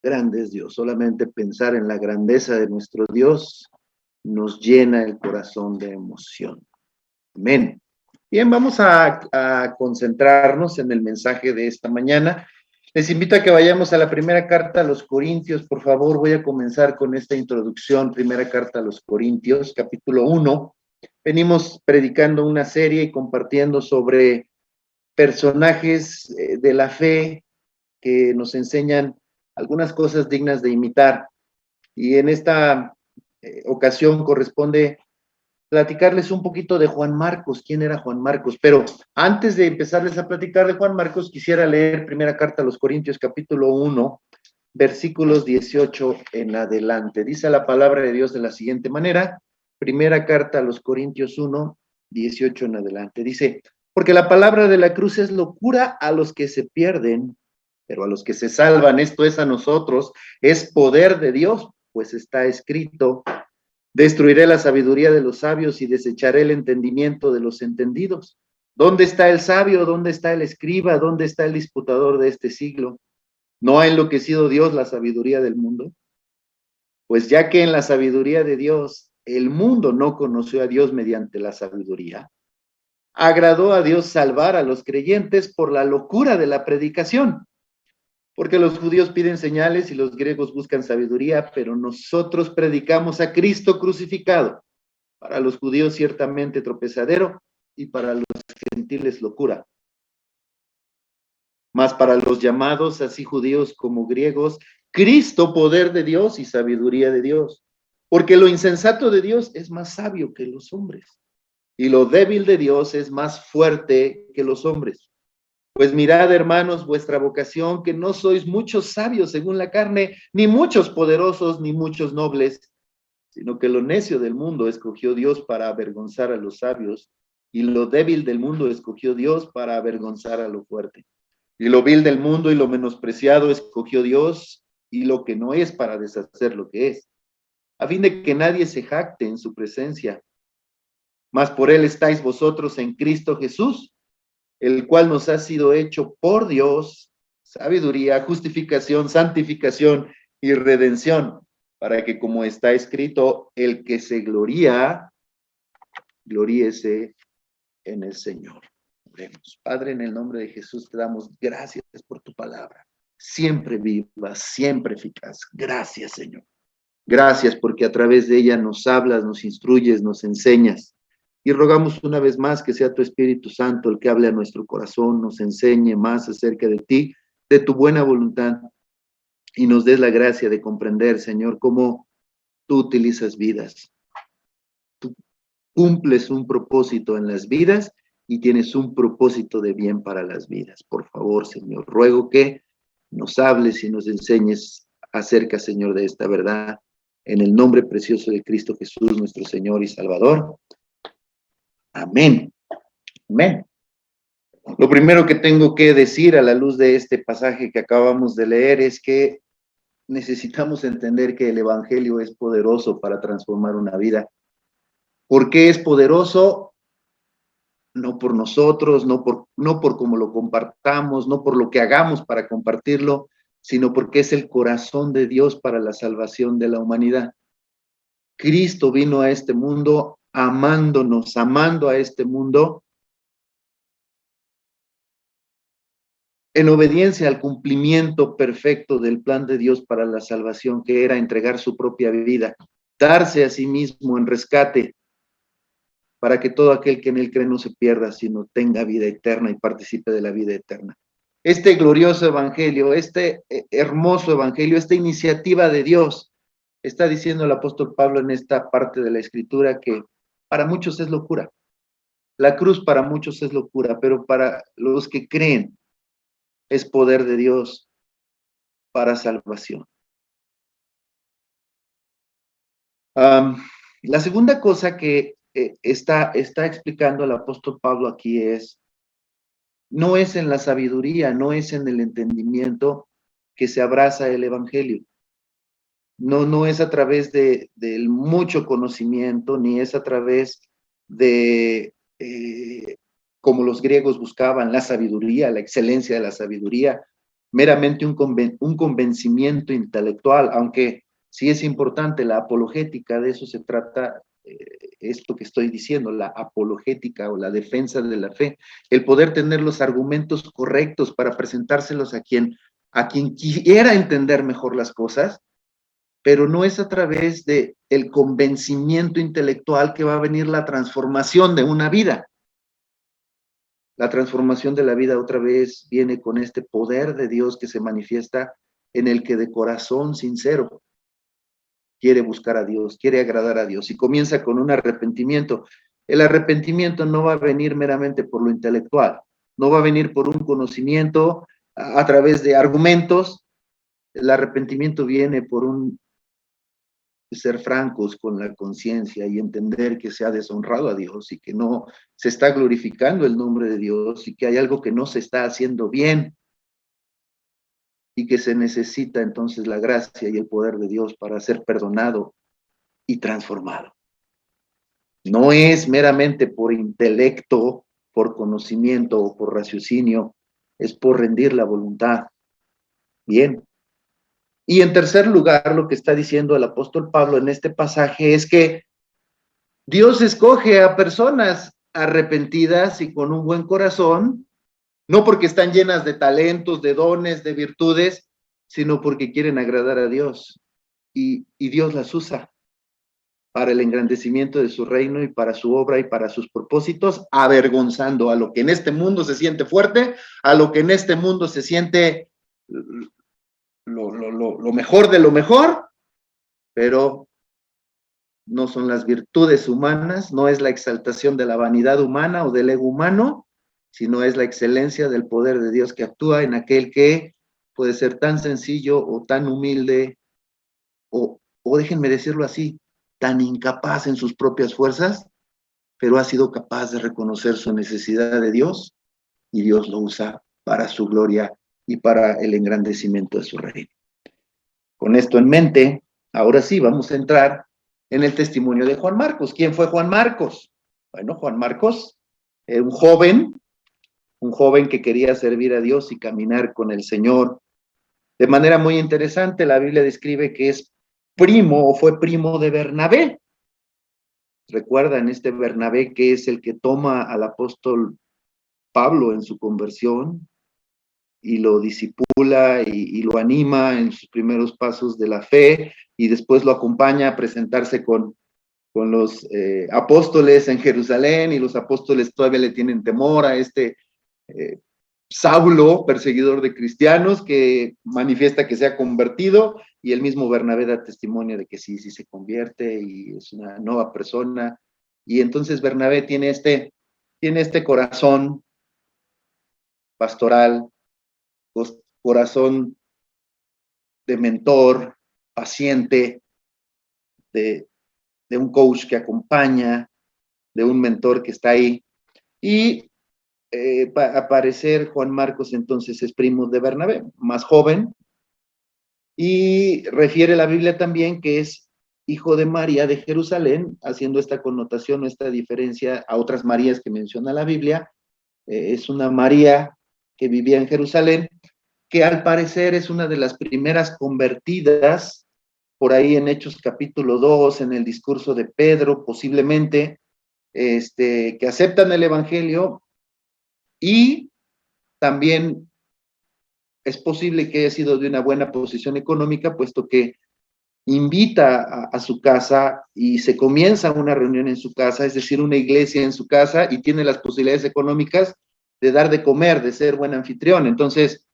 grande es Dios. Solamente pensar en la grandeza de nuestro Dios nos llena el corazón de emoción. Amén. Bien, vamos a concentrarnos en el mensaje de esta mañana. Les invito a que vayamos a la primera carta a los Corintios. Por favor, voy a comenzar con esta introducción. Primera carta a los Corintios, capítulo 1. Venimos predicando una serie y compartiendo sobre personajes de la fe que nos enseñan algunas cosas dignas de imitar. Y en esta ocasión corresponde platicarles un poquito de Juan Marcos. ¿Quién era Juan Marcos? Pero antes de empezarles a platicar de Juan Marcos, quisiera leer primera carta a los Corintios, capítulo 1, versículos 18 en adelante. Dice la palabra de Dios de la siguiente manera, primera carta a los Corintios 1, 18 en adelante. Dice, porque la palabra de la cruz es locura a los que se pierden, pero a los que se salvan, esto es a nosotros, es poder de Dios, pues está escrito, destruiré la sabiduría de los sabios y desecharé el entendimiento de los entendidos. ¿Dónde está el sabio? ¿Dónde está el escriba? ¿Dónde está el disputador de este siglo? ¿No ha enloquecido Dios la sabiduría del mundo? Pues ya que en la sabiduría de Dios el mundo no conoció a Dios mediante la sabiduría, agradó a Dios salvar a los creyentes por la locura de la predicación. Porque los judíos piden señales y los griegos buscan sabiduría, pero nosotros predicamos a Cristo crucificado. Para los judíos ciertamente tropezadero y para los gentiles locura. Mas para los llamados, así judíos como griegos, Cristo poder de Dios y sabiduría de Dios. Porque lo insensato de Dios es más sabio que los hombres. Y lo débil de Dios es más fuerte que los hombres. Pues mirad, hermanos, vuestra vocación, que no sois muchos sabios según la carne, ni muchos poderosos, ni muchos nobles, sino que lo necio del mundo escogió Dios para avergonzar a los sabios, y lo débil del mundo escogió Dios para avergonzar a lo fuerte. Y lo vil del mundo y lo menospreciado escogió Dios, y lo que no es para deshacer lo que es, a fin de que nadie se jacte en su presencia. Mas por él estáis vosotros en Cristo Jesús, el cual nos ha sido hecho por Dios, sabiduría, justificación, santificación y redención, para que como está escrito, el que se gloría, gloríese en el Señor. Oremos. Padre, en el nombre de Jesús te damos gracias por tu palabra, siempre viva, siempre eficaz. Gracias, Señor. Gracias porque a través de ella nos hablas, nos instruyes, nos enseñas. Y rogamos una vez más que sea tu Espíritu Santo el que hable a nuestro corazón, nos enseñe más acerca de ti, de tu buena voluntad, y nos des la gracia de comprender, Señor, cómo tú utilizas vidas. Tú cumples un propósito en las vidas y tienes un propósito de bien para las vidas. Por favor, Señor, ruego que nos hables y nos enseñes acerca, Señor, de esta verdad. En el nombre precioso de Cristo Jesús, nuestro Señor y Salvador. Amén. Amén. Lo primero que tengo que decir a la luz de este pasaje que acabamos de leer es que necesitamos entender que el Evangelio es poderoso para transformar una vida. ¿Por qué es poderoso? No por nosotros, no por cómo lo compartamos, no por lo que hagamos para compartirlo, sino porque es el corazón de Dios para la salvación de la humanidad. Cristo vino a este mundo amándonos, amando a este mundo en obediencia al cumplimiento perfecto del plan de Dios para la salvación, que era entregar su propia vida, darse a sí mismo en rescate, para que todo aquel que en él cree no se pierda, sino tenga vida eterna y participe de la vida eterna. Este glorioso evangelio, este hermoso evangelio, esta iniciativa de Dios, está diciendo el apóstol Pablo en esta parte de la escritura que para muchos es locura. La cruz para muchos es locura, pero para los que creen es poder de Dios para salvación. La segunda cosa que está explicando el apóstol Pablo aquí es, no es en la sabiduría, no es en el entendimiento que se abraza el evangelio. No es a través del mucho conocimiento, ni es a través de, como los griegos buscaban, la sabiduría, la excelencia de la sabiduría, meramente un convencimiento intelectual, aunque sí es importante la apologética, de eso se trata esto que estoy diciendo, la apologética o la defensa de la fe, el poder tener los argumentos correctos para presentárselos a quien quiera entender mejor las cosas, pero no es a través de el convencimiento intelectual que va a venir la transformación de una vida. La transformación de la vida otra vez viene con este poder de Dios que se manifiesta en el que de corazón sincero quiere buscar a Dios, quiere agradar a Dios y comienza con un arrepentimiento. El arrepentimiento no va a venir meramente por lo intelectual, no va a venir por un conocimiento a través de argumentos. El arrepentimiento viene por un ser francos con la conciencia y entender que se ha deshonrado a Dios y que no se está glorificando el nombre de Dios y que hay algo que no se está haciendo bien y que se necesita entonces la gracia y el poder de Dios para ser perdonado y transformado. No es meramente por intelecto, por conocimiento o por raciocinio, es por rendir la voluntad. Bien. Y en tercer lugar, lo que está diciendo el apóstol Pablo en este pasaje es que Dios escoge a personas arrepentidas y con un buen corazón, no porque están llenas de talentos, de dones, de virtudes, sino porque quieren agradar a Dios. Y Dios las usa para el engrandecimiento de su reino y para su obra y para sus propósitos, avergonzando a lo que en este mundo se siente fuerte, a lo que en este mundo se siente lo mejor de lo mejor, pero no son las virtudes humanas, no es la exaltación de la vanidad humana o del ego humano, sino es la excelencia del poder de Dios que actúa en aquel que puede ser tan sencillo o tan humilde, o déjenme decirlo así, tan incapaz en sus propias fuerzas, pero ha sido capaz de reconocer su necesidad de Dios y Dios lo usa para su gloria y para el engrandecimiento de su reino. Con esto en mente, ahora sí vamos a entrar en el testimonio de Juan Marcos. ¿Quién fue Juan Marcos? Bueno, Juan Marcos era un joven que quería servir a Dios y caminar con el Señor. De manera muy interesante, la Biblia describe que es primo o fue primo de Bernabé. Recuerdan este Bernabé que es el que toma al apóstol Pablo en su conversión y lo disipula y lo anima en sus primeros pasos de la fe y después lo acompaña a presentarse con los apóstoles en Jerusalén y los apóstoles todavía le tienen temor a este Saulo, perseguidor de cristianos, que manifiesta que se ha convertido y el mismo Bernabé da testimonio de que sí se convierte y es una nueva persona. Y entonces Bernabé tiene este corazón pastoral, corazón de mentor, paciente, de un coach que acompaña, de un mentor que está ahí. Y a parecer Juan Marcos entonces es primo de Bernabé, más joven, y refiere la Biblia también que es hijo de María de Jerusalén, haciendo esta connotación o esta diferencia a otras Marías que menciona la Biblia. Es una María que vivía en Jerusalén, que al parecer es una de las primeras convertidas, por ahí en Hechos capítulo 2, en el discurso de Pedro, posiblemente, que aceptan el Evangelio y también es posible que haya sido de una buena posición económica, puesto que invita a su casa y se comienza una reunión en su casa, es decir, una iglesia en su casa y tiene las posibilidades económicas de dar de comer, de ser buen anfitrión. Entonces,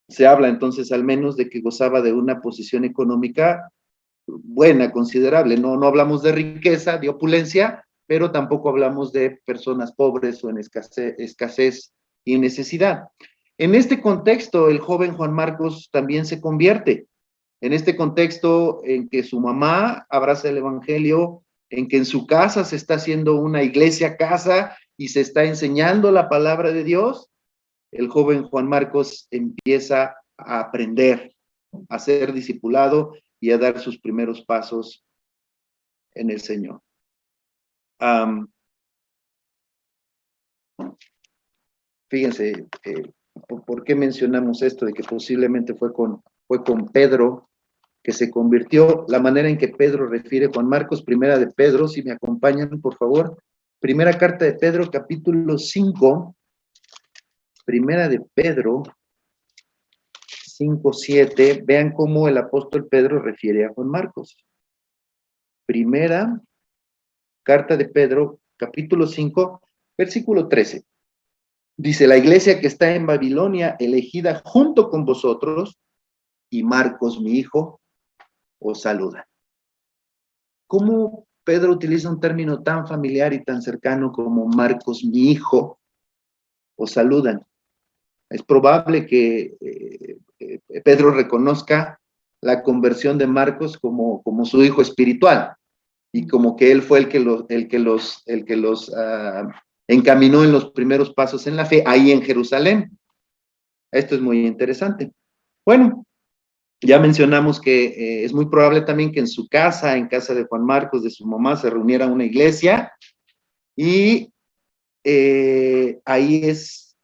se habla entonces al menos de que gozaba de una posición económica buena, considerable. No hablamos de riqueza, de opulencia, pero tampoco hablamos de personas pobres o en escasez y necesidad. En este contexto, el joven Juan Marcos también se convierte. En este contexto en que su mamá abraza el evangelio, en que en su casa se está haciendo una iglesia casa y se está enseñando la palabra de Dios, el joven Juan Marcos empieza a aprender, a ser discipulado y a dar sus primeros pasos en el Señor. Fíjense, ¿Por qué mencionamos esto de que posiblemente fue con Pedro que se convirtió? La manera en que Pedro refiere Juan Marcos, primera de Pedro, si me acompañan, por favor. Primera carta de Pedro, capítulo 5, primera de Pedro, 5:7. Vean cómo el apóstol Pedro refiere a Juan Marcos. Primera carta de Pedro, capítulo 5, versículo 13. Dice: la iglesia que está en Babilonia, elegida junto con vosotros, y Marcos, mi hijo, os saluda. ¿Cómo Pedro utiliza un término tan familiar y tan cercano como Marcos, mi hijo, os saludan? Es probable que Pedro reconozca la conversión de Marcos como su hijo espiritual, y como que él fue el que los encaminó en los primeros pasos en la fe, ahí en Jerusalén. Esto es muy interesante. Bueno, ya mencionamos que es muy probable también que en su casa, en casa de Juan Marcos, de su mamá, se reuniera una iglesia, y ahí es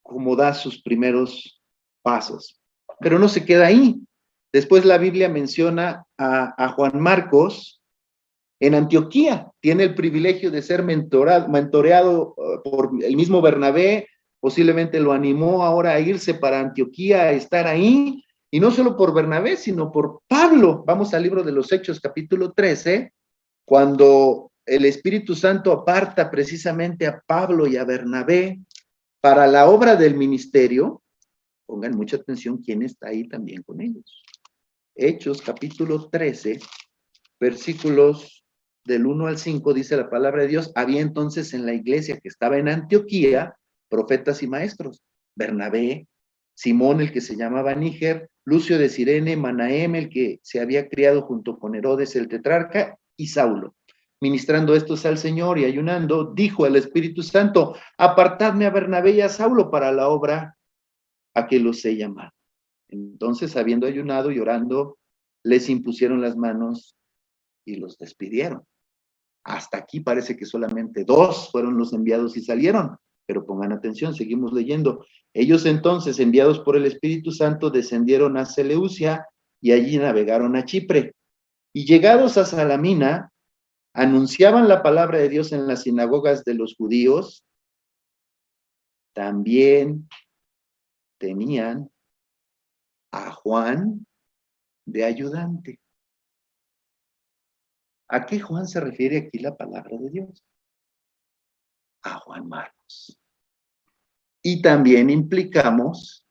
como da sus primeros pasos. Pero no se queda ahí. Después la Biblia menciona a Juan Marcos en Antioquía. Tiene el privilegio de ser mentoreado por el mismo Bernabé. Posiblemente lo animó ahora a irse para Antioquía, a estar ahí. Y no solo por Bernabé, sino por Pablo. Vamos al libro de los Hechos, capítulo 13, cuando el Espíritu Santo aparta precisamente a Pablo y a Bernabé para la obra del ministerio. Pongan mucha atención quién está ahí también con ellos. Hechos, capítulo 13, versículos del 1 al 5, dice la palabra de Dios: había entonces en la iglesia que estaba en Antioquía profetas y maestros: Bernabé, Simón, el que se llamaba Níger, Lucio de Cirene, Manahem, el que se había criado junto con Herodes el tetrarca, y Saulo. Ministrando estos al Señor y ayunando, dijo al Espíritu Santo: apartadme a Bernabé y a Saulo para la obra a que los he llamado. Entonces, habiendo ayunado y orando, les impusieron las manos y los despidieron. Hasta aquí parece que solamente 2 fueron los enviados y salieron, pero pongan atención, seguimos leyendo. Ellos entonces, enviados por el Espíritu Santo, descendieron a Seleucia y allí navegaron a Chipre. Y llegados a Salamina, anunciaban la palabra de Dios en las sinagogas de los judíos. También tenían a Juan de ayudante. ¿A qué Juan se refiere aquí la palabra de Dios? A Juan Marcos. Y también implicamos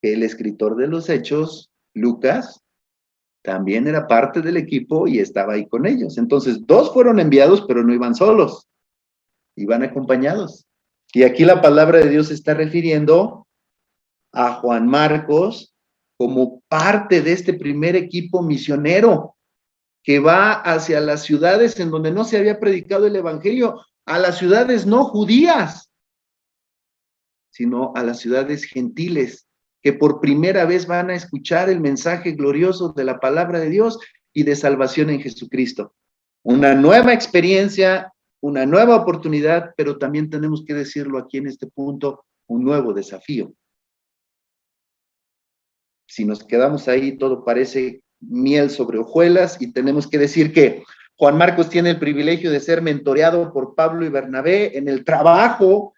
que el escritor de los Hechos, Lucas, también era parte del equipo y estaba ahí con ellos. Entonces, 2 fueron enviados, pero no iban solos, iban acompañados. Y aquí la palabra de Dios se está refiriendo a Juan Marcos como parte de este primer equipo misionero que va hacia las ciudades en donde no se había predicado el evangelio, a las ciudades no judías, sino a las ciudades gentiles, que por primera vez van a escuchar el mensaje glorioso de la palabra de Dios y de salvación en Jesucristo. Una nueva experiencia, una nueva oportunidad, pero también tenemos que decirlo aquí en este punto, un nuevo desafío. Si nos quedamos ahí, todo parece miel sobre hojuelas, y tenemos que decir que Juan Marcos tiene el privilegio de ser mentoreado por Pablo y Bernabé en el trabajo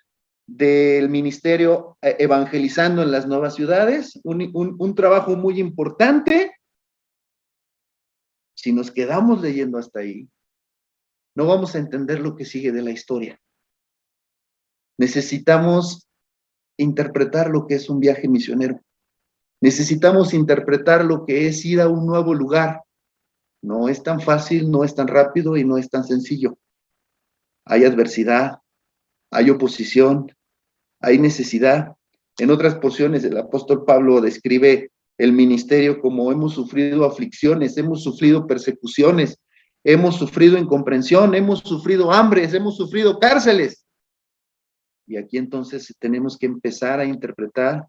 del ministerio evangelizando en las nuevas ciudades, un trabajo muy importante. Si nos quedamos leyendo hasta ahí, no vamos a entender lo que sigue de la historia. Necesitamos interpretar lo que es un viaje misionero. Necesitamos interpretar lo que es ir a un nuevo lugar. No es tan fácil, no es tan rápido y no es tan sencillo. Hay adversidad, hay oposición, hay necesidad. En otras porciones el apóstol Pablo describe el ministerio como: hemos sufrido aflicciones, hemos sufrido persecuciones, hemos sufrido incomprensión, hemos sufrido hambres, hemos sufrido cárceles. Y aquí entonces tenemos que empezar a interpretar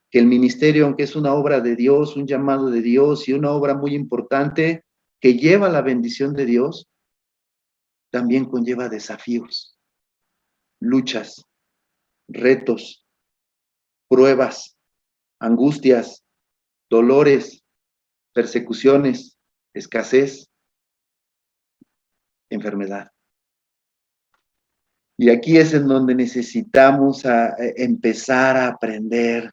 que el ministerio, aunque es una obra de Dios, un llamado de Dios y una obra muy importante que lleva la bendición de Dios, también conlleva desafíos, luchas, retos, pruebas, angustias, dolores, persecuciones, escasez, enfermedad. Y aquí es en donde necesitamos empezar a aprender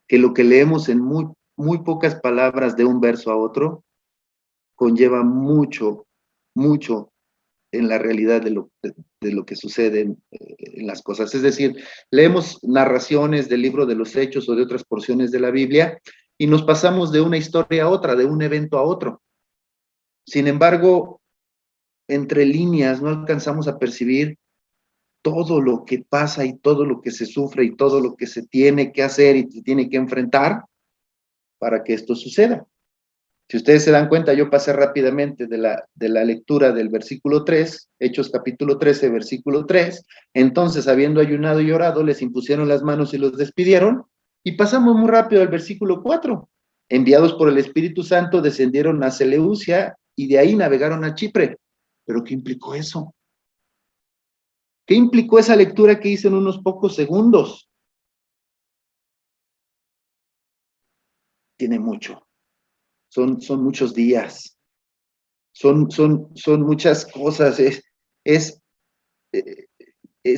que lo que leemos en muy pocas palabras de un verso a otro conlleva mucho, mucho en la realidad de lo que sucede en las cosas. Es decir, leemos narraciones del libro de los Hechos o de otras porciones de la Biblia y nos pasamos de una historia a otra, de un evento a otro. Sin embargo, entre líneas no alcanzamos a percibir todo lo que pasa y todo lo que se sufre y todo lo que se tiene que hacer y se tiene que enfrentar para que esto suceda. Si ustedes se dan cuenta, yo pasé rápidamente de la lectura del versículo 3, Hechos capítulo 13, versículo 3. Entonces, habiendo ayunado y orado, les impusieron las manos y los despidieron. Y pasamos muy rápido al versículo 4. Enviados por el Espíritu Santo, descendieron a Seleucia y de ahí navegaron a Chipre. ¿Pero qué implicó eso? ¿Qué implicó esa lectura que hice en unos pocos segundos? Tiene mucho. Son muchos días. Son muchas cosas. Es, es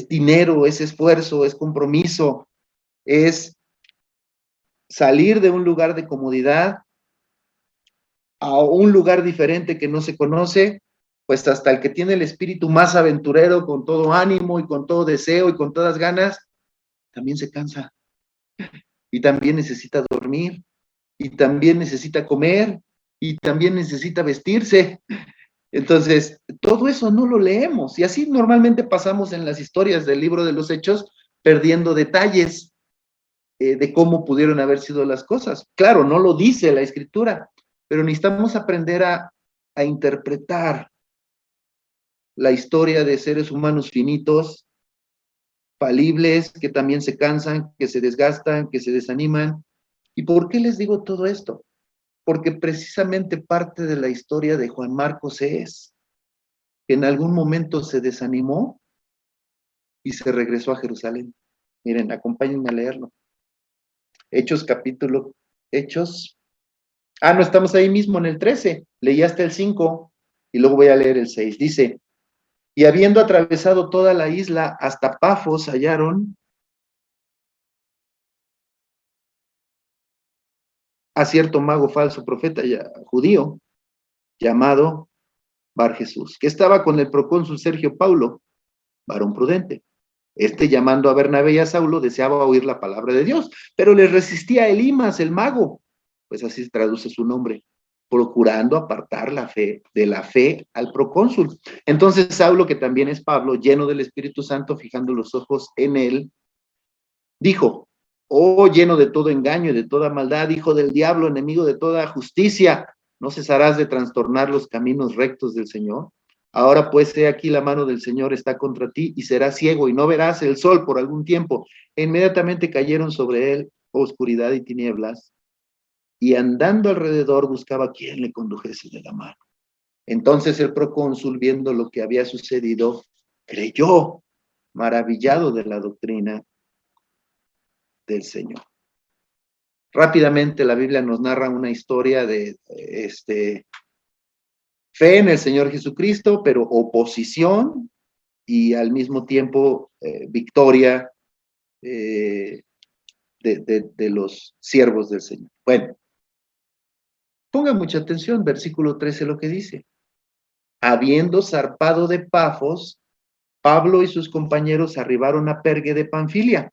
dinero, es esfuerzo, es compromiso, es salir de un lugar de comodidad a un lugar diferente que no se conoce, pues hasta el que tiene el espíritu más aventurero, con todo ánimo y con todo deseo y con todas ganas, también se cansa y también necesita dormir y también necesita comer y también necesita vestirse. Entonces, todo eso no lo leemos y así normalmente pasamos en las historias del libro de los Hechos perdiendo detalles de cómo pudieron haber sido las cosas. Claro, no lo dice la escritura, pero necesitamos aprender a interpretar la historia de seres humanos finitos, falibles, que también se cansan, que se desgastan, que se desaniman. ¿Y por qué les digo todo esto? Porque precisamente parte de la historia de Juan Marcos es que en algún momento se desanimó y se regresó a Jerusalén. Miren, acompáñenme a leerlo. Hechos. Ah, no, estamos ahí mismo en el 13. Leí hasta el 5 y luego voy a leer el 6. Dice, y habiendo atravesado toda la isla hasta Pafos, hallaron a cierto mago falso profeta judío llamado Bar Jesús, que estaba con el procónsul Sergio Paulo, varón prudente. Este, llamando a Bernabé y a Saulo, deseaba oír la palabra de Dios, pero le resistía Elimas, el mago, pues así se traduce su nombre, procurando apartar de la fe al procónsul. Entonces Saulo, que también es Pablo, lleno del Espíritu Santo, fijando los ojos en él, dijo, oh, lleno de todo engaño y de toda maldad, hijo del diablo, enemigo de toda justicia, ¿no cesarás de trastornar los caminos rectos del Señor? Ahora pues, he aquí la mano del Señor está contra ti y serás ciego y no verás el sol por algún tiempo. E inmediatamente cayeron sobre él oscuridad y tinieblas, y andando alrededor buscaba quién le condujese de la mano. Entonces el procónsul, viendo lo que había sucedido, creyó, maravillado de la doctrina del Señor. Rápidamente la Biblia nos narra una historia de fe en el Señor Jesucristo, pero oposición y al mismo tiempo victoria de los siervos del Señor. Bueno, pongan mucha atención, versículo 13 lo que dice. Habiendo zarpado de Pafos, Pablo y sus compañeros arribaron a Pergue de Panfilia.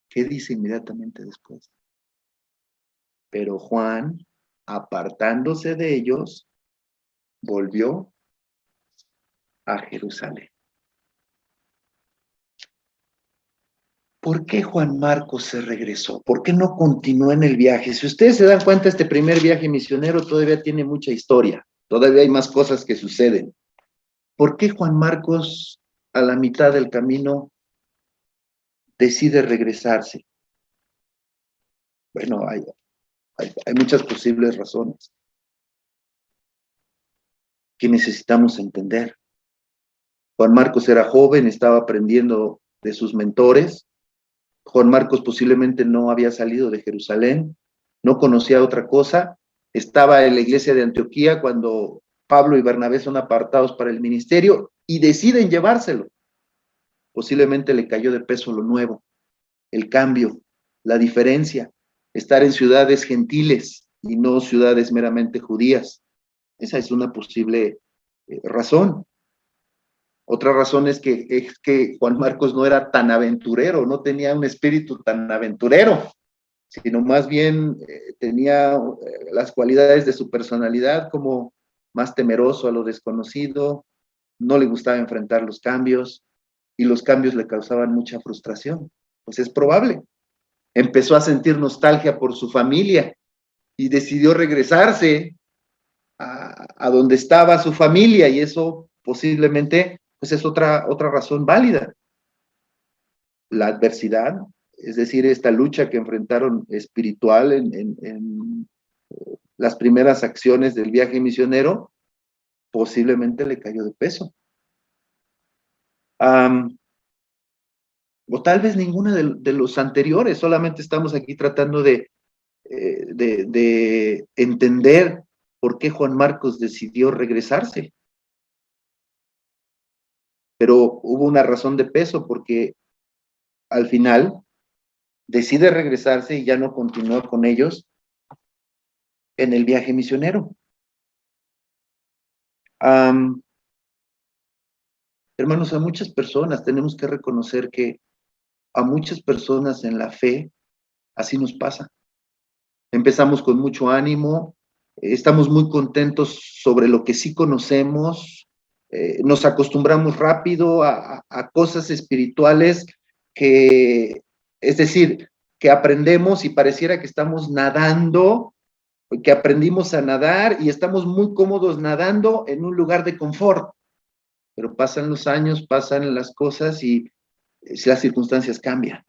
¿Qué dice inmediatamente después? Pero Juan, apartándose de ellos, volvió a Jerusalén. ¿Por qué Juan Marcos se regresó? ¿Por qué no continuó en el viaje? Si ustedes se dan cuenta, este primer viaje misionero todavía tiene mucha historia, todavía hay más cosas que suceden. ¿Por qué Juan Marcos a la mitad del camino decide regresarse? Bueno, hay muchas posibles razones que necesitamos entender. Juan Marcos era joven, estaba aprendiendo de sus mentores. Juan Marcos posiblemente no había salido de Jerusalén, no conocía otra cosa. Estaba en la iglesia de Antioquía cuando Pablo y Bernabé son apartados para el ministerio y deciden llevárselo. Posiblemente le cayó de peso lo nuevo, el cambio, la diferencia, estar en ciudades gentiles y no ciudades meramente judías. Esa es una posible razón. Otra razón es que Juan Marcos no era tan aventurero, no tenía un espíritu tan aventurero, sino más bien tenía las cualidades de su personalidad como más temeroso a lo desconocido, no le gustaba enfrentar los cambios y los cambios le causaban mucha frustración. Pues es probable. Empezó a sentir nostalgia por su familia y decidió regresarse a donde estaba su familia, y eso posiblemente pues es otra razón válida. La adversidad, es decir, esta lucha que enfrentaron espiritual en las primeras acciones del viaje misionero, posiblemente le cayó de peso. O tal vez ninguna de los anteriores, solamente estamos aquí tratando de entender por qué Juan Marcos decidió regresarse. Pero hubo una razón de peso, porque al final decide regresarse y ya no continúa con ellos en el viaje misionero. Hermanos, a muchas personas tenemos que reconocer que a muchas personas en la fe así nos pasa. Empezamos con mucho ánimo, estamos muy contentos sobre lo que sí conocemos, nos acostumbramos rápido a cosas espirituales que, es decir, que aprendemos y pareciera que estamos nadando, que aprendimos a nadar y estamos muy cómodos nadando en un lugar de confort. Pero pasan los años, pasan las cosas y las circunstancias cambian.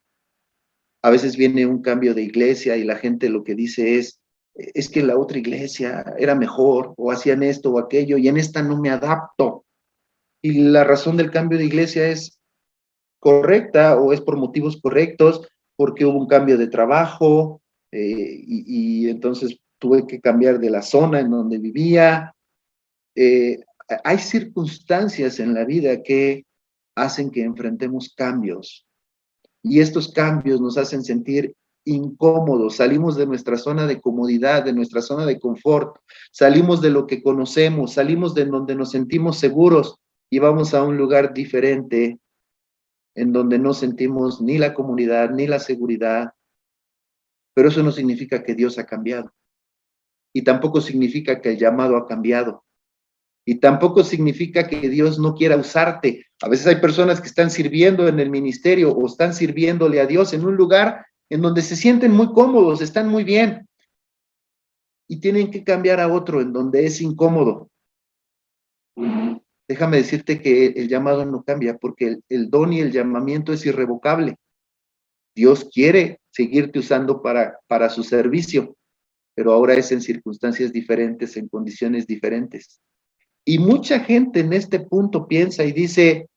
A veces viene un cambio de iglesia y la gente lo que dice es que la otra iglesia era mejor, o hacían esto o aquello, y en esta no me adapto. Y la razón del cambio de iglesia es correcta o es por motivos correctos, porque hubo un cambio de trabajo y entonces tuve que cambiar de la zona en donde vivía. Hay circunstancias en la vida que hacen que enfrentemos cambios, y estos cambios nos hacen sentir incómodos. Salimos de nuestra zona de comodidad, de nuestra zona de confort, salimos de lo que conocemos, salimos de donde nos sentimos seguros y vamos a un lugar diferente en donde no sentimos ni la comunidad ni la seguridad. Pero eso no significa que Dios ha cambiado, y tampoco significa que el llamado ha cambiado. Y tampoco significa que Dios no quiera usarte. A veces hay personas que están sirviendo en el ministerio o están sirviéndole a Dios en un lugar en donde se sienten muy cómodos, están muy bien, y tienen que cambiar a otro en donde es incómodo. Déjame decirte que el llamado no cambia, porque el don y el llamamiento es irrevocable. Dios quiere seguirte usando para su servicio, pero ahora es en circunstancias diferentes, en condiciones diferentes. Y mucha gente en este punto piensa y dice,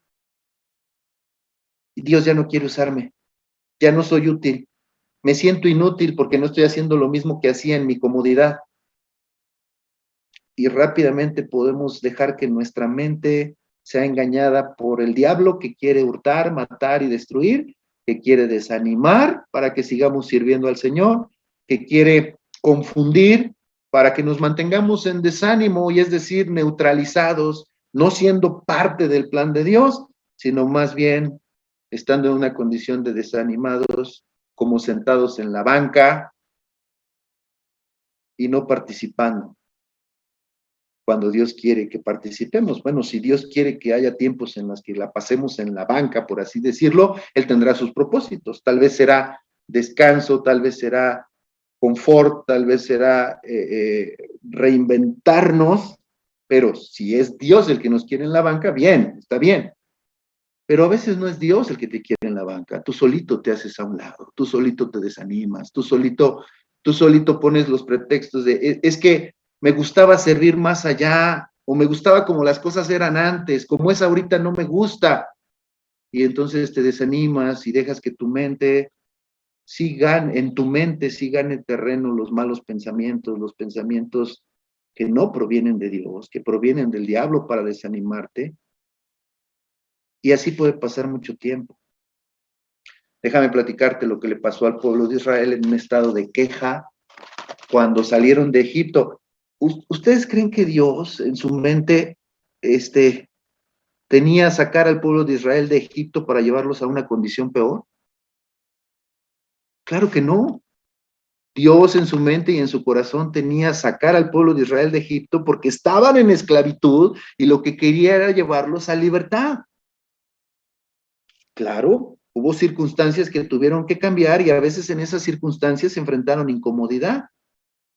Dios ya no quiere usarme, ya no soy útil, me siento inútil porque no estoy haciendo lo mismo que hacía en mi comodidad. Y rápidamente podemos dejar que nuestra mente sea engañada por el diablo, que quiere hurtar, matar y destruir, que quiere desanimar para que sigamos sirviendo al Señor, que quiere confundir para que nos mantengamos en desánimo, y es decir, neutralizados, no siendo parte del plan de Dios, sino más bien estando en una condición de desanimados, como sentados en la banca y no participando cuando Dios quiere que participemos. Bueno, si Dios quiere que haya tiempos en los que la pasemos en la banca, por así decirlo, Él tendrá sus propósitos. Tal vez será descanso, tal vez será confort, tal vez será reinventarnos, pero si es Dios el que nos quiere en la banca, bien, está bien. Pero a veces no es Dios el que te quiere en la banca, tú solito te haces a un lado, tú solito te desanimas, tú solito pones los pretextos de, es que me gustaba servir más allá, o me gustaba como las cosas eran antes, como es ahorita no me gusta. Y entonces te desanimas y dejas que tu mente en tu mente sí gane terreno los malos pensamientos, los pensamientos que no provienen de Dios, que provienen del diablo para desanimarte. Y así puede pasar mucho tiempo. Déjame platicarte lo que le pasó al pueblo de Israel en un estado de queja cuando salieron de Egipto. ¿Ustedes creen que Dios en su mente tenía sacar al pueblo de Israel de Egipto para llevarlos a una condición peor? Claro que no. Dios en su mente y en su corazón tenía sacar al pueblo de Israel de Egipto porque estaban en esclavitud y lo que quería era llevarlos a libertad. Claro, hubo circunstancias que tuvieron que cambiar y a veces en esas circunstancias se enfrentaron incomodidad,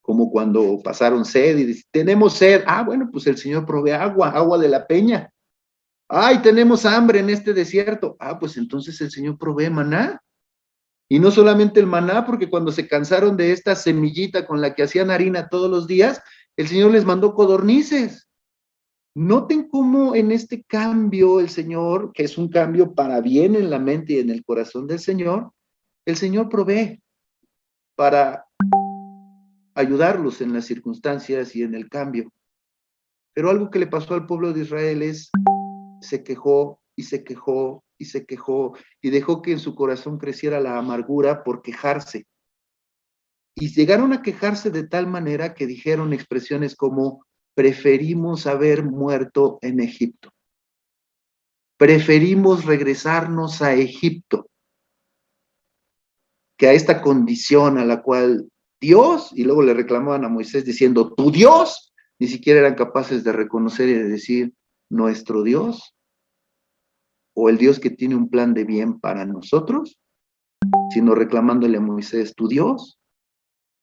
como cuando pasaron sed y dicen, tenemos sed. Ah, bueno, pues el Señor provee agua, agua de la peña. Ay, tenemos hambre en este desierto. Ah, pues entonces el Señor provee maná. Y no solamente el maná, porque cuando se cansaron de esta semillita con la que hacían harina todos los días, el Señor les mandó codornices. Noten cómo en este cambio el Señor, que es un cambio para bien en la mente y en el corazón del Señor, el Señor provee para ayudarlos en las circunstancias y en el cambio. Pero algo que le pasó al pueblo de Israel es, se quejó y se quejó y se quejó y dejó que en su corazón creciera la amargura por quejarse. Y llegaron a quejarse de tal manera que dijeron expresiones como, preferimos haber muerto en Egipto. Preferimos regresarnos a Egipto que a esta condición a la cual Dios, y luego le reclamaban a Moisés diciendo, tu Dios, ni siquiera eran capaces de reconocer y de decir, nuestro Dios, o el Dios que tiene un plan de bien para nosotros, sino reclamándole a Moisés, tu Dios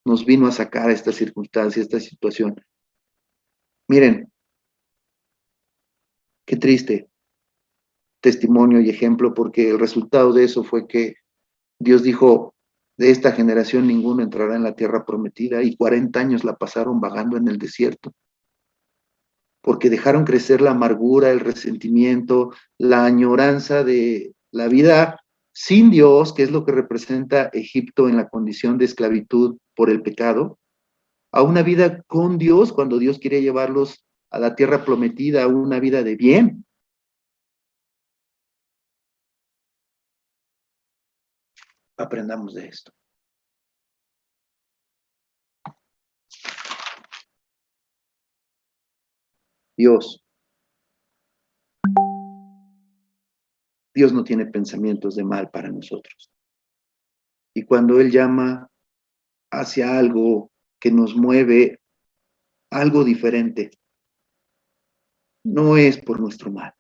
nos vino a sacar a esta circunstancia, a esta situación. Miren, qué triste testimonio y ejemplo, porque el resultado de eso fue que Dios dijo, de esta generación ninguno entrará en la tierra prometida, y 40 años la pasaron vagando en el desierto, porque dejaron crecer la amargura, el resentimiento, la añoranza de la vida sin Dios, que es lo que representa Egipto en la condición de esclavitud por el pecado, a una vida con Dios, cuando Dios quiere llevarlos a la tierra prometida, a una vida de bien. Aprendamos de esto. Dios no tiene pensamientos de mal para nosotros. Y cuando Él llama hacia algo que nos mueve, algo diferente, no es por nuestro mal,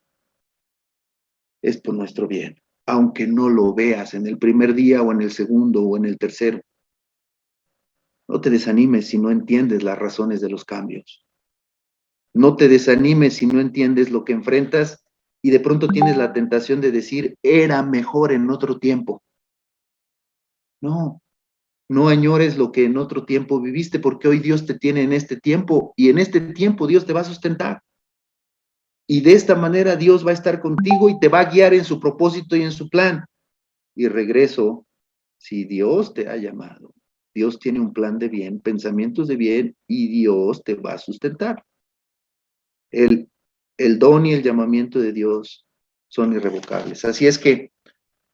es por nuestro bien. Aunque no lo veas en el primer día o en el segundo o en el tercero, no te desanimes si no entiendes las razones de los cambios. No te desanimes si no entiendes lo que enfrentas y de pronto tienes la tentación de decir, era mejor en otro tiempo. No, no añores lo que en otro tiempo viviste, porque hoy Dios te tiene en este tiempo y en este tiempo Dios te va a sustentar. Y de esta manera Dios va a estar contigo y te va a guiar en su propósito y en su plan. Y regreso, si Dios te ha llamado, Dios tiene un plan de bien, pensamientos de bien, y Dios te va a sustentar. El, el don y el llamamiento de Dios son irrevocables. Así es que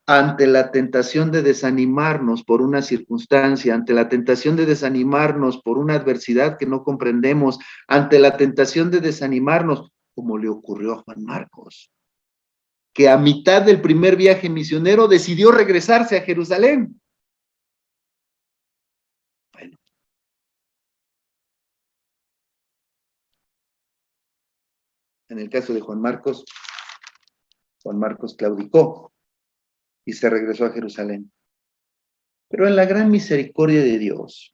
ante la tentación de desanimarnos por una circunstancia, ante la tentación de desanimarnos por una adversidad que no comprendemos, ante la tentación de desanimarnos, como le ocurrió a Juan Marcos, que a mitad del primer viaje misionero decidió regresarse a Jerusalén. Bueno, en el caso de Juan Marcos claudicó y se regresó a Jerusalén. Pero en la gran misericordia de Dios,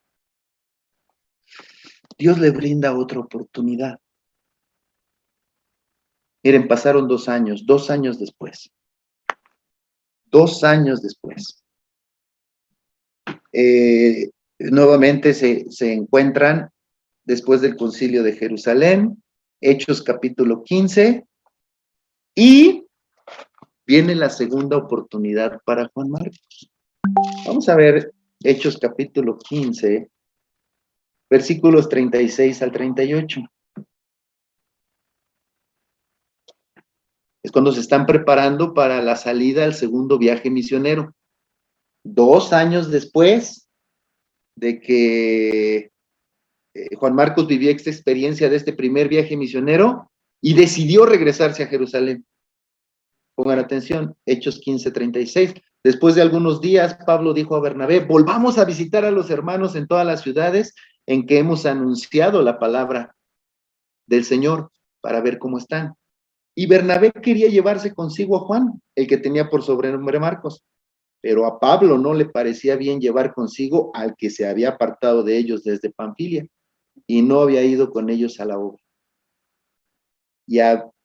Dios le brinda otra oportunidad. Miren, pasaron 2 años, 2 años después. 2 años después. Nuevamente se encuentran después del concilio de Jerusalén, Hechos capítulo 15, y viene la segunda oportunidad para Juan Marcos. Vamos a ver Hechos capítulo 15, versículos 36 al 38. Es cuando se están preparando para la salida al segundo viaje misionero. 2 años después de que Juan Marcos vivía esta experiencia de este primer viaje misionero y decidió regresarse a Jerusalén. Pongan atención, Hechos 15:36. Después de algunos días, Pablo dijo a Bernabé: volvamos a visitar a los hermanos en todas las ciudades en que hemos anunciado la palabra del Señor para ver cómo están. Y Bernabé quería llevarse consigo a Juan, el que tenía por sobrenombre Marcos, pero a Pablo no le parecía bien llevar consigo al que se había apartado de ellos desde Panfilia y no había ido con ellos a la obra.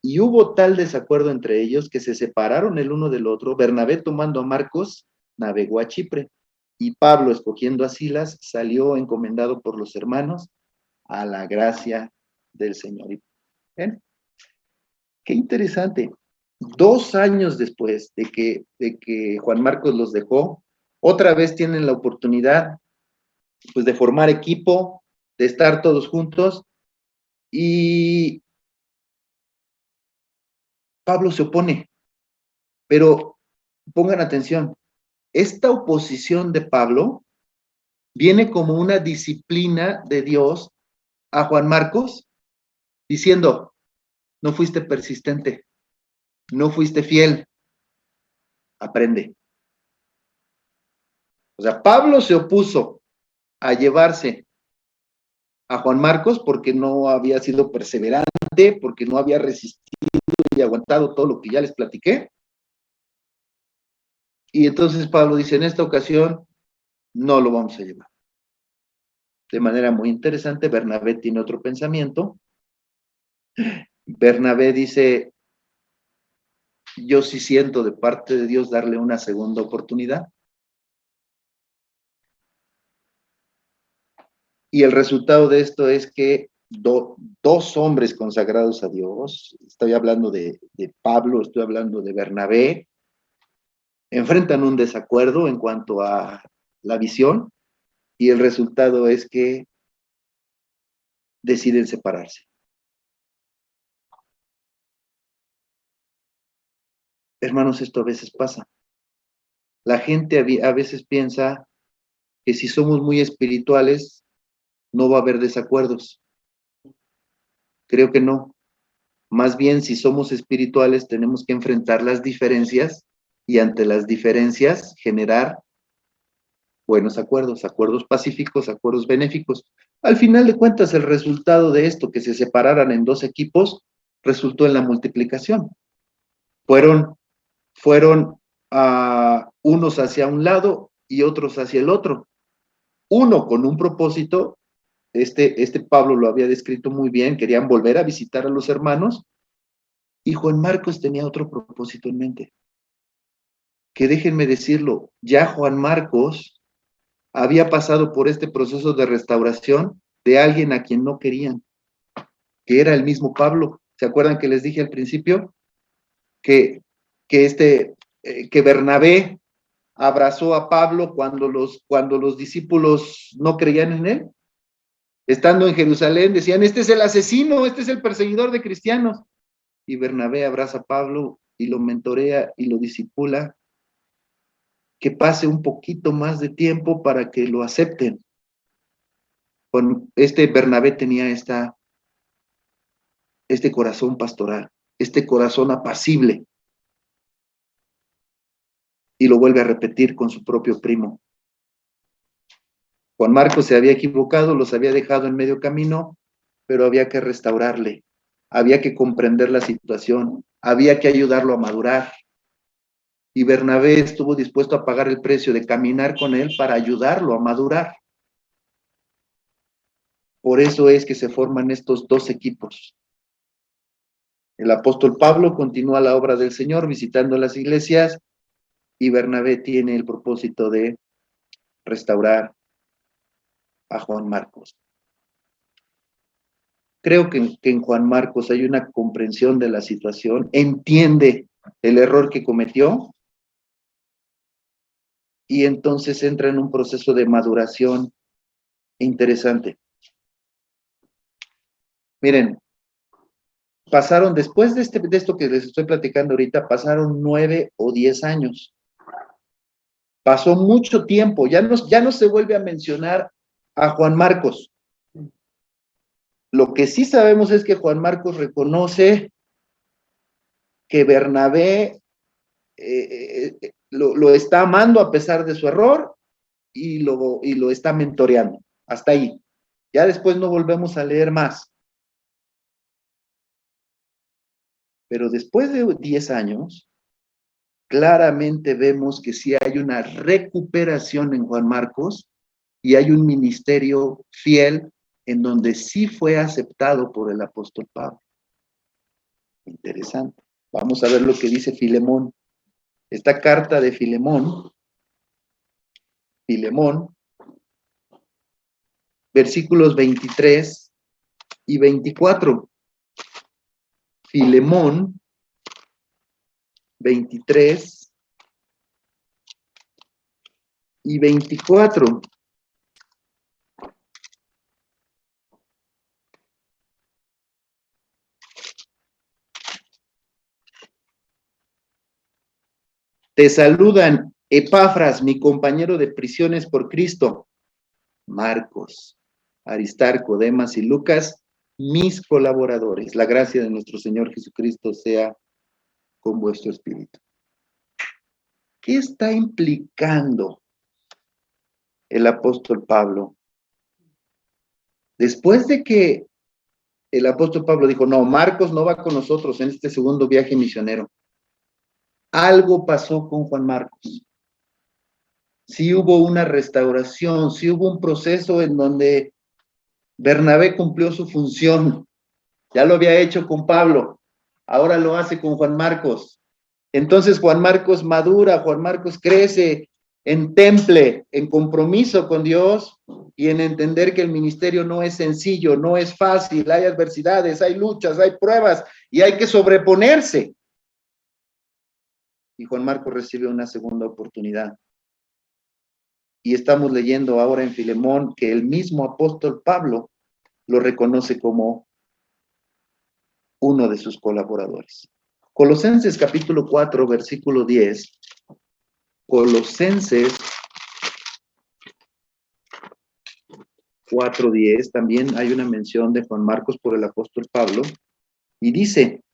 Y hubo tal desacuerdo entre ellos que se separaron el uno del otro. Bernabé, tomando a Marcos, navegó a Chipre, y Pablo, escogiendo a Silas, salió encomendado por los hermanos a la gracia del Señor. ¿Ven? Qué interesante. 2 años después de que Juan Marcos los dejó, otra vez tienen la oportunidad, pues, de formar equipo, de estar todos juntos, y Pablo se opone. Pero pongan atención, esta oposición de Pablo viene como una disciplina de Dios a Juan Marcos, diciendo: no fuiste persistente, no fuiste fiel, aprende. O sea, Pablo se opuso a llevarse a Juan Marcos porque no había sido perseverante, porque no había resistido y aguantado todo lo que ya les platiqué. Y entonces Pablo dice: en esta ocasión no lo vamos a llevar. De manera muy interesante, Bernabé tiene otro pensamiento. Bernabé dice: yo sí siento de parte de Dios darle una segunda oportunidad. Y el resultado de esto es que dos hombres consagrados a Dios, estoy hablando de Pablo, estoy hablando de Bernabé, enfrentan un desacuerdo en cuanto a la visión, y el resultado es que deciden separarse. Hermanos, esto a veces pasa. La gente a veces piensa que si somos muy espirituales no va a haber desacuerdos. Creo que no. Más bien, si somos espirituales, tenemos que enfrentar las diferencias y ante las diferencias generar buenos acuerdos, acuerdos pacíficos, acuerdos benéficos. Al final de cuentas, el resultado de esto, que se separaran en 2 equipos, resultó en la multiplicación. Fueron unos hacia un lado y otros hacia el otro. Uno con un propósito, este Pablo lo había descrito muy bien, querían volver a visitar a los hermanos, y Juan Marcos tenía otro propósito en mente. Que déjenme decirlo, ya Juan Marcos había pasado por este proceso de restauración de alguien a quien no querían, que era el mismo Pablo. ¿Se acuerdan que les dije al principio que Bernabé abrazó a Pablo cuando los discípulos no creían en él? Estando en Jerusalén decían: este es el asesino, este es el perseguidor de cristianos. Y Bernabé abraza a Pablo y lo mentorea y lo discipula, que pase un poquito más de tiempo para que lo acepten. Con Bernabé tenía este corazón pastoral, este corazón apacible, y lo vuelve a repetir con su propio primo. Juan Marcos se había equivocado, los había dejado en medio camino, pero había que restaurarle, había que comprender la situación, había que ayudarlo a madurar. Y Bernabé estuvo dispuesto a pagar el precio de caminar con él para ayudarlo a madurar. Por eso es que se forman estos 2 equipos. El apóstol Pablo continúa la obra del Señor visitando las iglesias, y Bernabé tiene el propósito de restaurar a Juan Marcos. Creo que en Juan Marcos hay una comprensión de la situación, entiende el error que cometió y entonces entra en un proceso de maduración interesante. Miren, pasaron, después de esto que les estoy platicando ahorita, pasaron 9 o 10 años. Pasó mucho tiempo, ya no se vuelve a mencionar a Juan Marcos. Lo que sí sabemos es que Juan Marcos reconoce que Bernabé lo está amando a pesar de su error y lo está mentoreando. Hasta ahí. Ya después no volvemos a leer más. Pero después de 10 años, claramente vemos que sí hay una recuperación en Juan Marcos y hay un ministerio fiel en donde sí fue aceptado por el apóstol Pablo. Interesante. Vamos a ver lo que dice Filemón. Esta carta de Filemón, versículos 23 y 24. Filemón 23 y 24. Te saludan Epafras, mi compañero de prisiones por Cristo, Marcos, Aristarco, Demas y Lucas, mis colaboradores. La gracia de nuestro Señor Jesucristo sea con vuestro espíritu. ¿Qué está implicando el apóstol Pablo? Después de que el apóstol Pablo dijo, no, Marcos no va con nosotros en este segundo viaje misionero, algo pasó con Juan Marcos. Sí hubo una restauración, sí hubo un proceso en donde Bernabé cumplió su función. Ya lo había hecho con Pablo, ahora lo hace con Juan Marcos. Entonces Juan Marcos madura, Juan Marcos crece en temple, en compromiso con Dios y en entender que el ministerio no es sencillo, no es fácil, hay adversidades, hay luchas, hay pruebas y hay que sobreponerse. Y Juan Marcos recibe una segunda oportunidad. Y estamos leyendo ahora en Filemón que el mismo apóstol Pablo lo reconoce como uno de sus colaboradores. Colosenses capítulo 4, versículo 10. Colosenses 4:10, también hay una mención de Juan Marcos por el apóstol Pablo, y dice,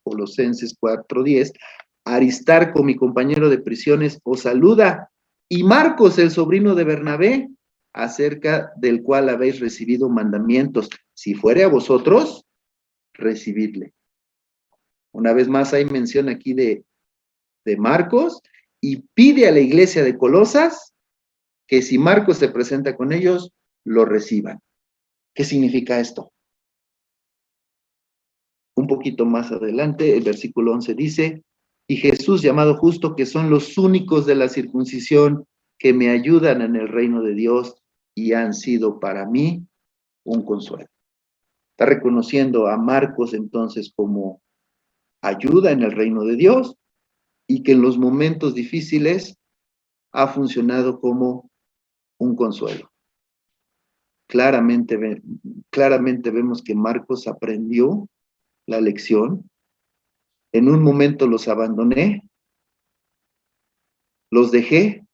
Colosenses 4:10, Aristarco, mi compañero de prisiones, os saluda, y Marcos, el sobrino de Bernabé, acerca del cual habéis recibido mandamientos. Si fuere a vosotros, recibidle. Una vez más hay mención aquí de Marcos, y pide a la iglesia de Colosas que si Marcos se presenta con ellos, lo reciban. ¿Qué significa esto? Un poquito más adelante, el versículo 11 dice, y Jesús llamado justo, que son los únicos de la circuncisión que me ayudan en el reino de Dios y han sido para mí un consuelo. Está reconociendo a Marcos entonces como ayuda en el reino de Dios y que en los momentos difíciles ha funcionado como un consuelo. Claramente vemos que Marcos aprendió la lección. En un momento los abandoné, los dejé,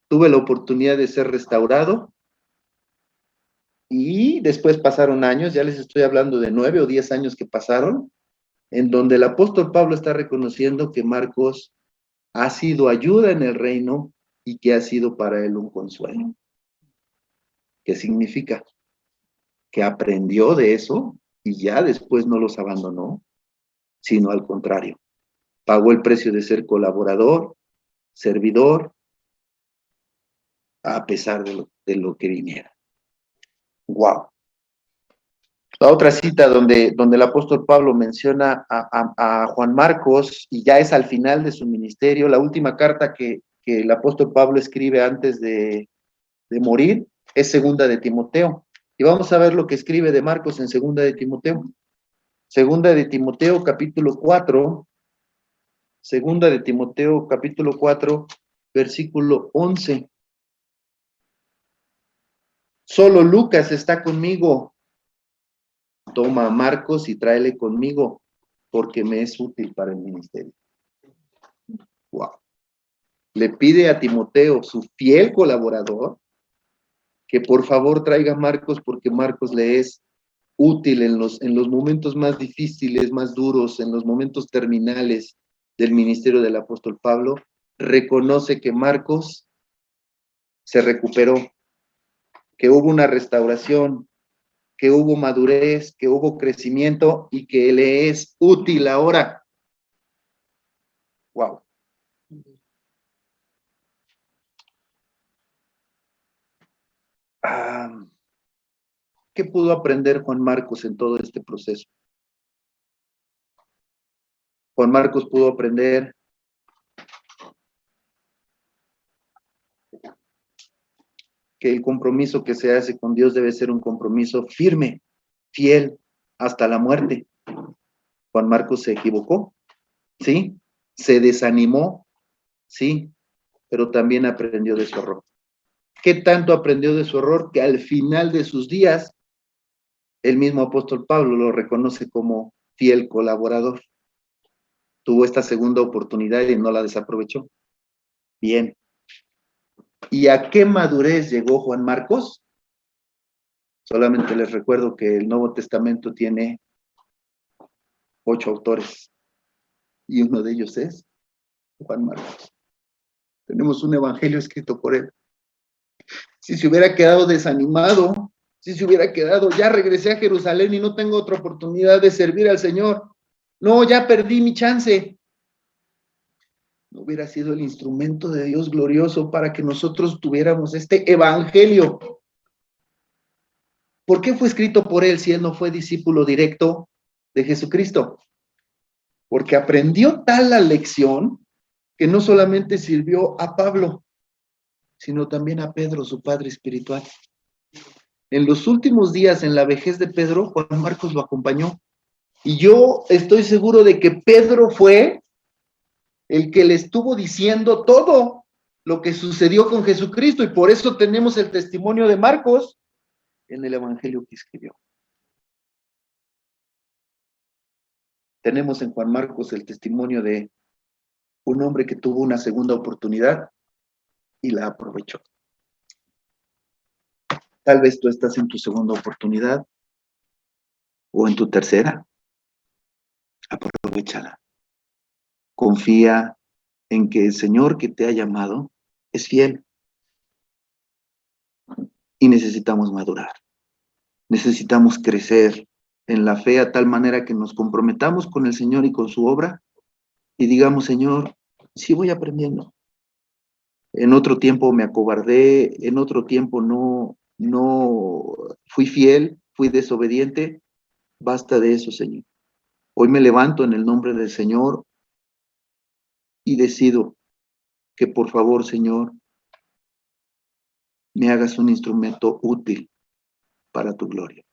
tuve la oportunidad de ser restaurado y después pasaron años, ya les estoy hablando de 9 o 10 años que pasaron, en donde el apóstol Pablo está reconociendo que Marcos ha sido ayuda en el reino y que ha sido para él un consuelo. ¿Qué significa? Que aprendió de eso y ya después no los abandonó, sino al contrario. Pagó el precio de ser colaborador, servidor, a pesar de lo que viniera. Wow. La otra cita donde el apóstol Pablo menciona a Juan Marcos, y ya es al final de su ministerio, la última carta que el apóstol Pablo escribe antes de morir, es segunda de Timoteo. Y vamos a ver lo que escribe de Marcos en Segunda de Timoteo. Segunda de Timoteo, capítulo 4. Segunda de Timoteo, capítulo 4, versículo 11. Solo Lucas está conmigo. Toma a Marcos y tráele conmigo, porque me es útil para el ministerio. Wow. Le pide a Timoteo, su fiel colaborador, que por favor traiga a Marcos, porque Marcos le es útil en los momentos más difíciles, más duros, en los momentos terminales del ministerio del apóstol Pablo. Reconoce que Marcos se recuperó, que hubo una restauración, que hubo madurez, que hubo crecimiento y que le es útil ahora. Wow. ¿Qué pudo aprender Juan Marcos en todo este proceso? Juan Marcos pudo aprender que el compromiso que se hace con Dios debe ser un compromiso firme, fiel, hasta la muerte. Juan Marcos se equivocó, ¿sí? Se desanimó, sí, pero también aprendió de su error. ¿Qué tanto aprendió de su error? Que al final de sus días, el mismo apóstol Pablo lo reconoce como fiel colaborador. Tuvo esta segunda oportunidad y no la desaprovechó. Bien. ¿Y a qué madurez llegó Juan Marcos? Solamente les recuerdo que el Nuevo Testamento tiene 8 autores y uno de ellos es Juan Marcos. Tenemos un evangelio escrito por él. Si se hubiera quedado desanimado, si se hubiera quedado, ya regresé a Jerusalén y no tengo otra oportunidad de servir al Señor. No, ya perdí mi chance. No hubiera sido el instrumento de Dios glorioso para que nosotros tuviéramos este evangelio. ¿Por qué fue escrito por él si él no fue discípulo directo de Jesucristo? Porque aprendió tal la lección que no solamente sirvió a Pablo, sino también a Pedro, su padre espiritual. En los últimos días, en la vejez de Pedro, Juan Marcos lo acompañó. Y yo estoy seguro de que Pedro fue el que le estuvo diciendo todo lo que sucedió con Jesucristo, y por eso tenemos el testimonio de Marcos en el evangelio que escribió. Tenemos en Juan Marcos el testimonio de un hombre que tuvo una segunda oportunidad y la aprovechó. Tal vez tú estás en tu segunda oportunidad o en tu tercera. Aprovéchala. Confía en que el Señor que te ha llamado es fiel. Y necesitamos madurar. Necesitamos crecer en la fe a tal manera que nos comprometamos con el Señor y con su obra y digamos, Señor, sí voy aprendiendo. En otro tiempo me acobardé, en otro tiempo no fui fiel, fui desobediente. Basta de eso, Señor. Hoy me levanto en el nombre del Señor y decido que por favor, Señor, me hagas un instrumento útil para tu gloria.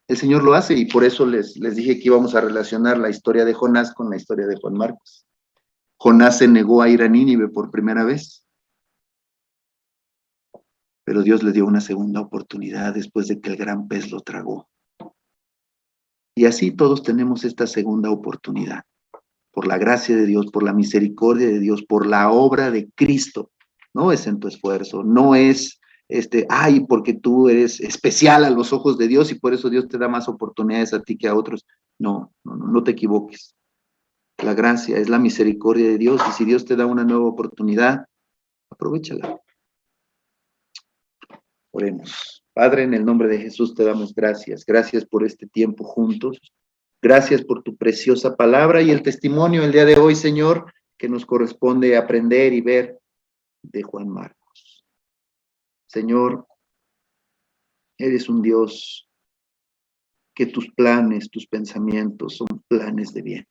El Señor lo hace y por eso les dije que íbamos a relacionar la historia de Jonás con la historia de Juan Marcos. Jonás se negó a ir a Nínive por primera vez, pero Dios le dio una segunda oportunidad después de que el gran pez lo tragó. Y así todos tenemos esta segunda oportunidad, por la gracia de Dios, por la misericordia de Dios, por la obra de Cristo. No es en tu esfuerzo, no es porque tú eres especial a los ojos de Dios y por eso Dios te da más oportunidades a ti que a otros. No te equivoques. La gracia es la misericordia de Dios y si Dios te da una nueva oportunidad, aprovéchala. Oremos. Padre, en el nombre de Jesús te damos gracias. Gracias por este tiempo juntos. Gracias por tu preciosa palabra y el testimonio el día de hoy, Señor, que nos corresponde aprender y ver de Juan Marcos. Señor, eres un Dios que tus planes, tus pensamientos son planes de bien.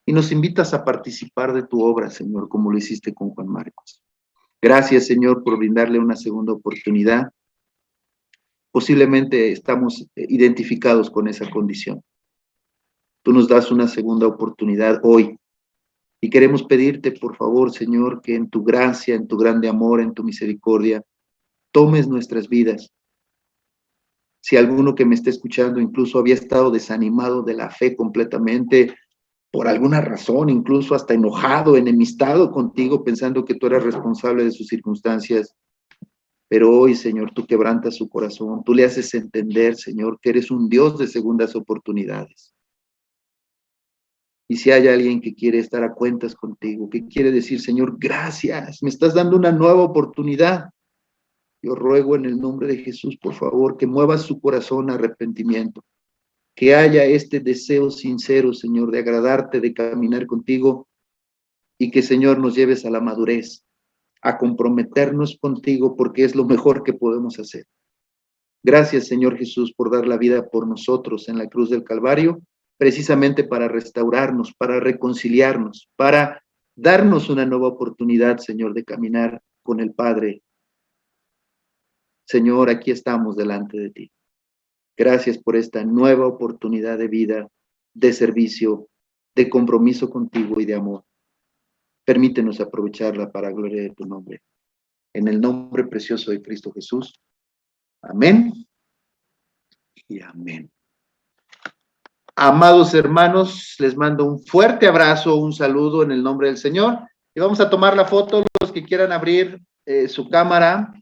Y nos invitas a participar de tu obra, Señor, como lo hiciste con Juan Marcos. Gracias, Señor, por brindarle una segunda oportunidad. posiblemente estamos identificados con esa condición. Tú nos das una segunda oportunidad hoy y queremos pedirte, por favor, Señor, que en tu gracia, en tu grande amor, en tu misericordia, tomes nuestras vidas. Si alguno que me esté escuchando incluso había estado desanimado de la fe completamente, por alguna razón, incluso hasta enojado, enemistado contigo, pensando que tú eras responsable de sus circunstancias, pero hoy, Señor, tú quebrantas su corazón, tú le haces entender, Señor, que eres un Dios de segundas oportunidades. Y si hay alguien que quiere estar a cuentas contigo, que quiere decir, Señor, gracias, me estás dando una nueva oportunidad, yo ruego en el nombre de Jesús, por favor, que muevas su corazón a arrepentimiento, que haya este deseo sincero, Señor, de agradarte, de caminar contigo, y que, Señor, nos lleves a la madurez, a comprometernos contigo, porque es lo mejor que podemos hacer. Gracias, Señor Jesús, por dar la vida por nosotros en la cruz del Calvario, precisamente para restaurarnos, para reconciliarnos, para darnos una nueva oportunidad, Señor, de caminar con el Padre. Señor, aquí estamos delante de ti. Gracias por esta nueva oportunidad de vida, de servicio, de compromiso contigo y de amor. Permítenos aprovecharla para la gloria de tu nombre. En el nombre precioso de Cristo Jesús. Amén y amén. Amados hermanos, les mando un fuerte abrazo, un saludo en el nombre del Señor. Y vamos a tomar la foto, los que quieran abrir su cámara.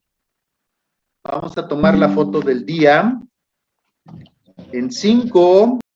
Vamos a tomar la foto del día. En 5,